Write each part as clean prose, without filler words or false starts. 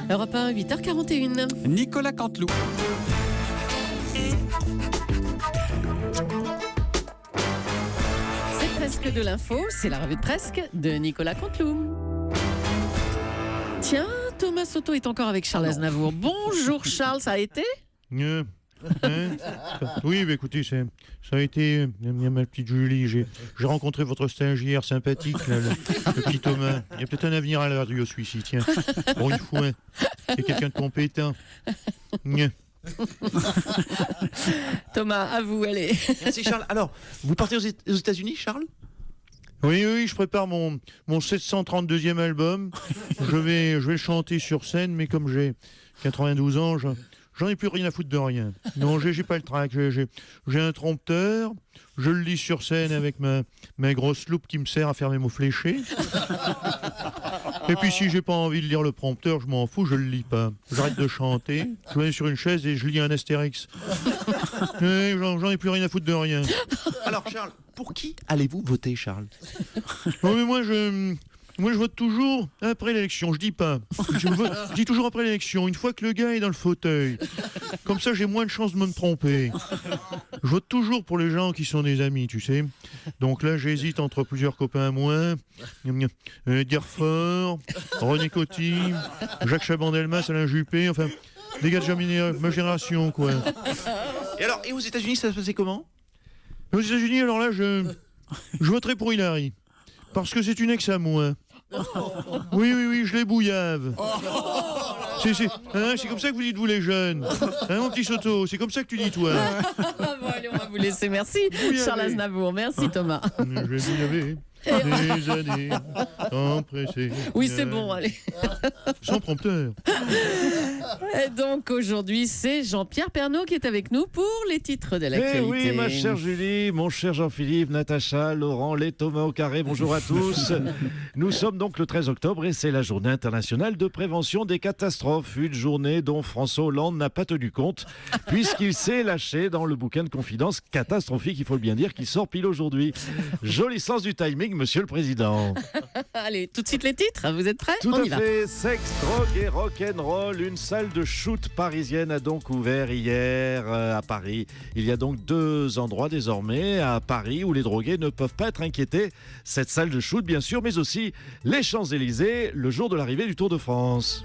Europe 1, 8h41. Nicolas Canteloup. C'est presque de l'info, c'est la revue de presque de Nicolas Canteloup. Tiens, Thomas Soto est encore avec Charles Aznavour. Bonjour Charles, ça a été ? Oui, écoutez, ça a été ma petite Julie. J'ai rencontré votre stagiaire sympathique, là, le petit Thomas. Il y a peut-être un avenir à la radio, celui-ci, tiens. Pour une fois, c'est quelqu'un de compétent. Thomas, à vous, allez. Merci Charles. Alors, vous partez aux États-Unis, Charles ? Oui, je prépare mon 732e album. Je vais le chanter sur scène, mais comme j'ai 92 ans, j'en ai plus rien à foutre de rien. Non, j'ai pas le trac. J'ai un prompteur. Je le lis sur scène avec ma grosse loupe qui me sert à faire mes mots fléchés. Et puis si j'ai pas envie de lire le prompteur, je m'en fous, je le lis pas. J'arrête de chanter, je vais sur une chaise et je lis un Astérix. J'en ai plus rien à foutre de rien. Alors Charles, pour qui allez-vous voter, Charles ? Non, mais moi je vote toujours après l'élection, je dis pas. Je dis toujours après l'élection, une fois que le gars est dans le fauteuil. Comme ça, j'ai moins de chances de me tromper. Je vote toujours pour les gens qui sont des amis, tu sais. Donc là, j'hésite entre plusieurs copains à moi. Dirfort, René Coty, Jacques Chaban-Delmas, Alain Juppé, enfin, des gars de ma génération, quoi. Et aux États-Unis, ça se passait comment ? Aux États-Unis, alors là, je voterai pour Hillary. Parce que c'est une ex à moi. Oui, je les bouillave. C'est comme ça que vous dites, vous les jeunes. Mon petit Soto, c'est comme ça que tu dis, toi. Bon, allez, on va vous laisser. Merci, Charles Aznavour. Merci, Thomas. Je vais des années sans presser. Oui, c'est bon, allez. Sans prompteur. Et donc, aujourd'hui, c'est Jean-Pierre Pernaut qui est avec nous pour les titres de l'actualité. Oui, ma chère Julie, mon cher Jean-Philippe, Natacha, Laurent, les Thomas au carré, bonjour à tous. Nous sommes donc le 13 octobre et c'est la journée internationale de prévention des catastrophes. Une journée dont François Hollande n'a pas tenu compte puisqu'il s'est lâché dans le bouquin de confidences catastrophique, il faut le bien dire, qui sort pile aujourd'hui. Joli sens du timing, monsieur le président. Allez, tout de suite les titres, vous êtes prêts ? Tout On à y va. fait, sexe, drogue et rock'n'roll. Une salle de shoot parisienne a donc ouvert hier à Paris. Il y a donc 2 endroits désormais à Paris où les drogués ne peuvent pas être inquiétés. Cette salle de shoot, bien sûr, mais aussi les Champs-Élysées, le jour de l'arrivée du Tour de France.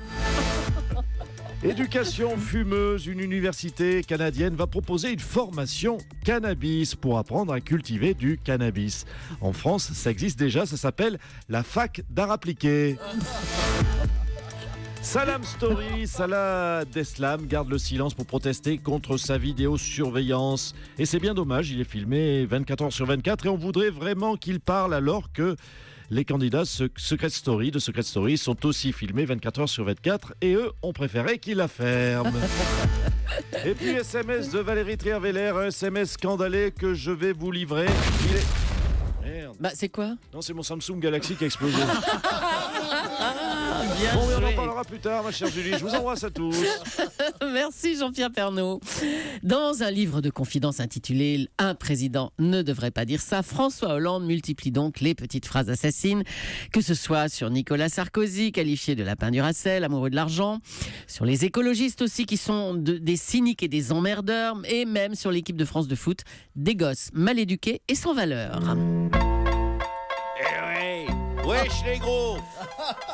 Éducation fumeuse, une université canadienne va proposer une formation cannabis pour apprendre à cultiver du cannabis. En France, ça existe déjà, ça s'appelle la fac d'art appliqué. Salam Story, Salah Deslam garde le silence pour protester contre sa vidéosurveillance. Et c'est bien dommage, il est filmé 24 heures sur 24 et on voudrait vraiment qu'il parle alors que les candidats de Secret Story sont aussi filmés 24 heures sur 24 et eux ont préféré qu'il la ferme. Et puis SMS de Valérie Trierweiler, un SMS scandalé que je vais vous livrer. Il est... Merde. Bah, c'est quoi ? Non, c'est mon Samsung Galaxy qui a explosé. Bien Bon, mais on en joué. parlera plus tard, ma chère Julie. Je vous embrasse à tous. Merci Jean-Pierre Pernaut. Dans un livre de confidences intitulé « Un président ne devrait pas dire ça », François Hollande multiplie donc les petites phrases assassines, que ce soit sur Nicolas Sarkozy, qualifié de lapin du Racel, amoureux de l'argent, sur les écologistes aussi qui sont des cyniques et des emmerdeurs, et même sur l'équipe de France de foot, des gosses mal éduqués et sans valeur. Wesh les gros,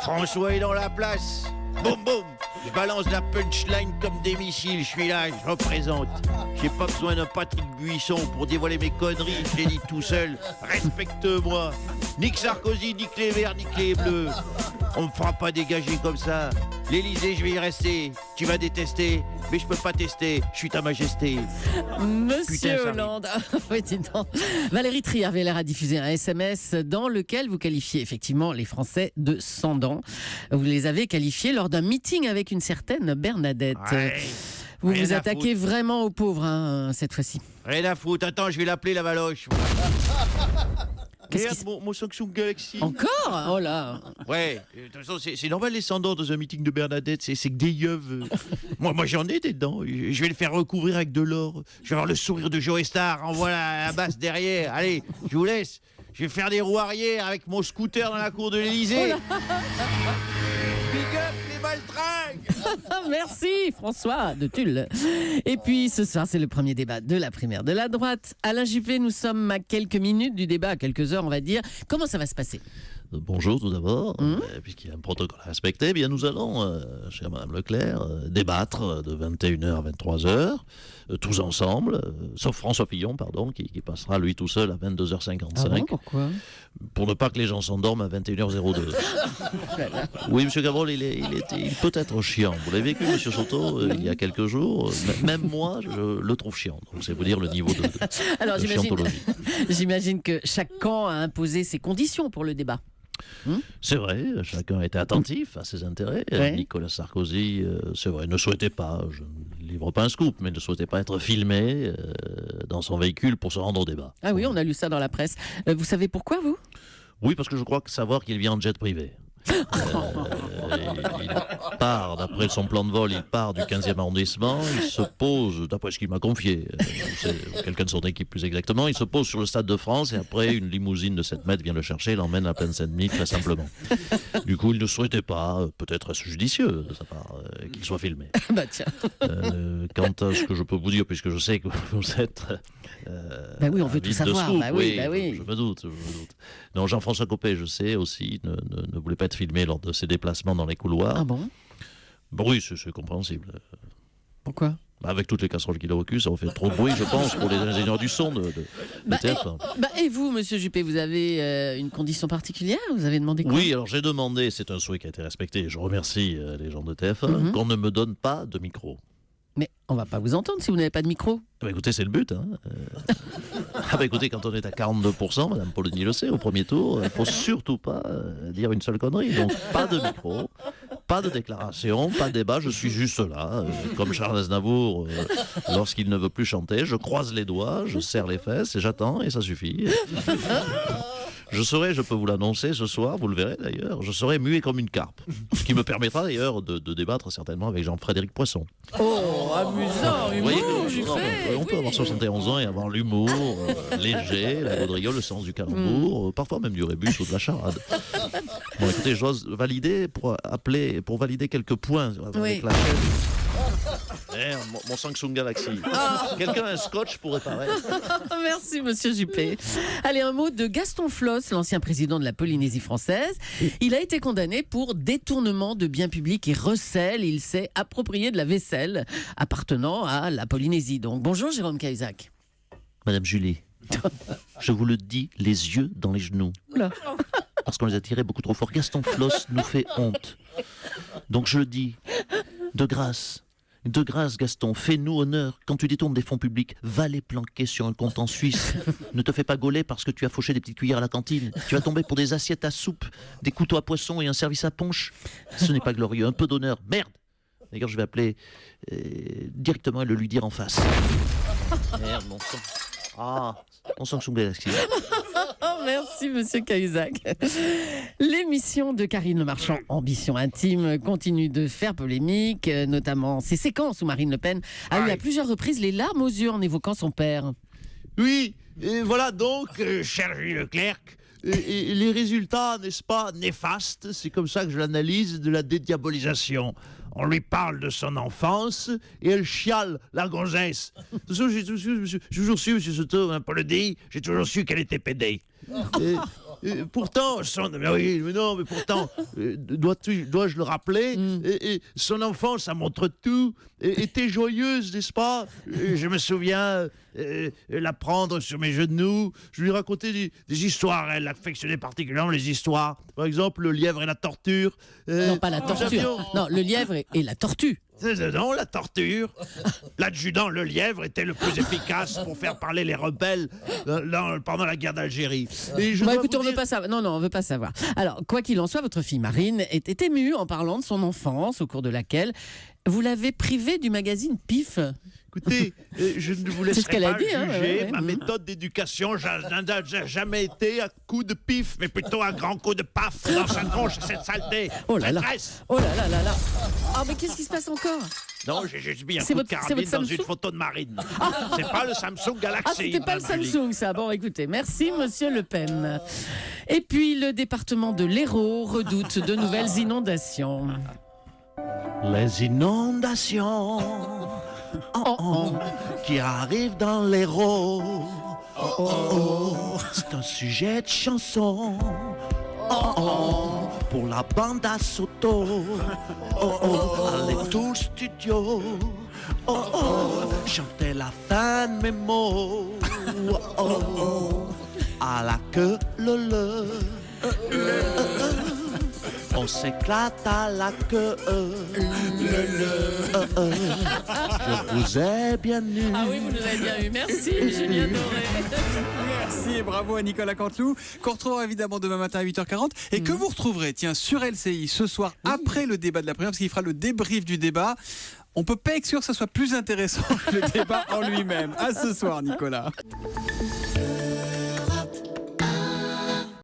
François est dans la place. Boum boum, je balance la punchline comme des missiles. Je suis là, je représente. J'ai pas besoin d'un Patrick Buisson pour dévoiler mes conneries. Je les dis tout seul. Respecte-moi. Nique Sarkozy, nique les verts, nique les bleus. On me fera pas dégager comme ça. L'Élysée, je vais y rester. Tu vas détester, mais je peux pas tester. Je suis ta majesté. Monsieur Putain, ça Hollande, oui, dis donc. Valérie Trierweiler a diffusé un SMS dans lequel vous qualifiez effectivement les Français de sans dents. Vous les avez qualifiés lors d'un meeting avec une certaine Bernadette. Ouais, Vous rien vous à attaquez vraiment aux pauvres hein, cette fois-ci. rien à foutre. Attends, je vais l'appeler la Valoche. Qu'est-ce Regarde mon Samsung Galaxy. Encore ? Oh là. Ouais, de toute façon, c'est normal les sans dents dans un meeting de Bernadette, c'est que des yeux. Moi j'en ai des dents, je vais le faire recouvrir avec de l'or. Je vais avoir le sourire de Joe Star, en voilà la basse derrière. Allez, je vous laisse. Je vais faire des roues arrière avec mon scooter dans la cour de l'Élysée. Big up les baltrins. Merci François de Tulle. Et puis ce soir, c'est le premier débat de la primaire de la droite. Alain Juppé, nous sommes à quelques minutes du débat, à quelques heures on va dire. Comment ça va se passer ? Bonjour tout d'abord. Puisqu'il y a un protocole à respecter, bien nous allons, chère Madame Leclerc, débattre de 21h à 23h, tous ensemble, sauf François Fillon, pardon, qui passera lui tout seul à 22h55. Ah bon, pourquoi ? Pour ne pas que les gens s'endorment à 21h02. Oui, Monsieur Cabrol, il peut être chiant. Vous l'avez vécu, Monsieur Soto, il y a quelques jours. Même moi, je le trouve chiant. Donc c'est vous dire le niveau de Alors, chiantologie. J'imagine que chaque camp a imposé ses conditions pour le débat. C'est vrai, chacun était attentif à ses intérêts. Ouais. Nicolas Sarkozy, c'est vrai, ne souhaitait pas, je ne livre pas un scoop, mais ne souhaitait pas être filmé dans son véhicule pour se rendre au débat. Ah oui, on a lu ça dans la presse. Vous savez pourquoi, vous ? Oui, parce que je crois savoir qu'il vient en jet privé. Il part, d'après son plan de vol, il part du 15e arrondissement, il se pose, d'après ce qu'il m'a confié, c'est quelqu'un de son équipe plus exactement, il se pose sur le Stade de France et après une limousine de 7 mètres vient le chercher et l'emmène à la plaine Saint-Denis très simplement. Du coup, il ne souhaitait pas, peut-être est-ce judicieux de sa part, qu'il soit filmé. Bah tiens. Quant à ce que je peux vous dire, puisque je sais que vous êtes... Bah oui, on veut tout avide de savoir. scoop, Bah oui. Je me doute. Non, Jean-François Copé, je sais aussi, ne voulait pas être filmé lors de ses déplacements dans les couloirs. Ah bon ? Bon, oui, c'est compréhensible. Pourquoi ? Avec toutes les casseroles qu'il a recues, ça va faire trop de bruit, je pense, pour les ingénieurs du son de TF1. Et vous, Monsieur Juppé, vous avez une condition particulière ? Vous avez demandé quoi ? Oui, alors j'ai demandé, c'est un souhait qui a été respecté, je remercie les gens de TF1, qu'on ne me donne pas de micro. Mais on va pas vous entendre si vous n'avez pas de micro. Bah écoutez, c'est le but. Écoutez, quand on est à 42%, Madame Polony le sait, au premier tour, il ne faut surtout pas dire une seule connerie. Donc pas de micro, pas de déclaration, pas de débat, je suis juste là, comme Charles Aznavour, lorsqu'il ne veut plus chanter, je croise les doigts, je serre les fesses et j'attends et ça suffit. Je peux vous l'annoncer ce soir, vous le verrez d'ailleurs, je serai muet comme une carpe. Ce qui me permettra d'ailleurs de débattre certainement avec Jean-Frédéric Poisson. Oh, amusant, Vous voyez humour, que- Juppé. on peut avoir 71 ans et avoir l'humour léger, la gaudriole, le sens du calembour, parfois même du rébus ou de la charade. Bon, écoutez, j'ose valider pour valider quelques points avec Oui. la chaîne. Merde, mon Samsung Galaxy. Quelqu'un a un scotch pour réparer? Merci, Monsieur Juppé. Allez, un mot de Gaston Floss, l'ancien président de la Polynésie française. Il a été condamné pour détournement de biens publics et recel. Il s'est approprié de la vaisselle appartenant à la Polynésie. Donc, bonjour Jérôme Cahuzac. Madame Julie, je vous le dis, les yeux dans les genoux. Oula. Parce qu'on les a tirés beaucoup trop fort. Gaston Floss nous fait honte. Donc je le dis, de grâce, Gaston, fais-nous honneur. Quand tu détournes des fonds publics, va les planquer sur un compte en Suisse. Ne te fais pas gauler parce que tu as fauché des petites cuillères à la cantine. Tu vas tomber pour des assiettes à soupe, des couteaux à poisson et un service à punch. Ce n'est pas glorieux. Un peu d'honneur. Merde. D'ailleurs, je vais appeler directement et le lui dire en face. Merde, mon sang. Ah, mon Samsung Galaxy. Oh, merci, Monsieur Cahuzac. L'émission de Karine Le Marchand, Ambition intime, continue de faire polémique, notamment ses séquences où Marine Le Pen a eu à plusieurs reprises les larmes aux yeux en évoquant son père. Oui, et voilà donc, cher Julie Leclerc, et les résultats, n'est-ce pas, néfastes, c'est comme ça que je l'analyse, de la dédiabolisation. On lui parle de son enfance et elle chiale, la gonzesse. De toute façon, j'ai toujours su, M. Soto, hein, Paul le dit, j'ai toujours su qu'elle était pédée. Pourtant, mais pourtant, dois-je le rappeler, et son enfance, ça montre tout, était joyeuse, n'est-ce pas? Je me souviens la prendre sur mes genoux, je lui racontais des histoires, elle affectionnait particulièrement les histoires, par exemple le lièvre et la torture. Non, pas la torture. Non, le lièvre et la tortue. Non, la torture. L'adjudant, le lièvre, était le plus efficace pour faire parler les rebelles pendant la guerre d'Algérie. Écoutez, on veut pas savoir. Non, on veut pas savoir. Alors, quoi qu'il en soit, votre fille Marine était émue en parlant de son enfance, au cours de laquelle vous l'avez privée du magazine PIF. Écoutez, je ne vous C'est ce laisserai qu'elle a pas dit, juger. hein, Ma méthode d'éducation n'a jamais été à coup de pif, mais plutôt à grand coup de paf dans sa tronche, cette saleté. Oh là là. Traîtresse. Oh là là là là. Ah, mais qu'est-ce qui se passe encore? Non, j'ai juste mis un C'est coup de votre carabine dans Samsung une photo de Marine. C'est pas le Samsung Galaxy. Ah, c'était pas le Madame Julie. Samsung, ça. Bon, écoutez, merci, Monsieur Le Pen. Et puis, le département de l'Hérault redoute de nouvelles inondations. Les inondations qui arrivent dans l'Hérault. C'est un sujet de chanson. Pour la bande à Soto. Allez tout le studio. Chanter la fin de mes mots. À la queue le. On s'éclate à la queue. Je vous ai bien eu. Ah oui, vous nous avez bien eu. Merci, Julien Doré. Merci et bravo à Nicolas Canteloup, qu'on retrouvera évidemment demain matin à 8h40 et que vous retrouverez, tiens, sur LCI ce soir après le débat de l'après-midi, parce qu'il fera le débrief du débat. On peut pas exclure que ça soit plus intéressant que le débat en lui-même. À ce soir, Nicolas.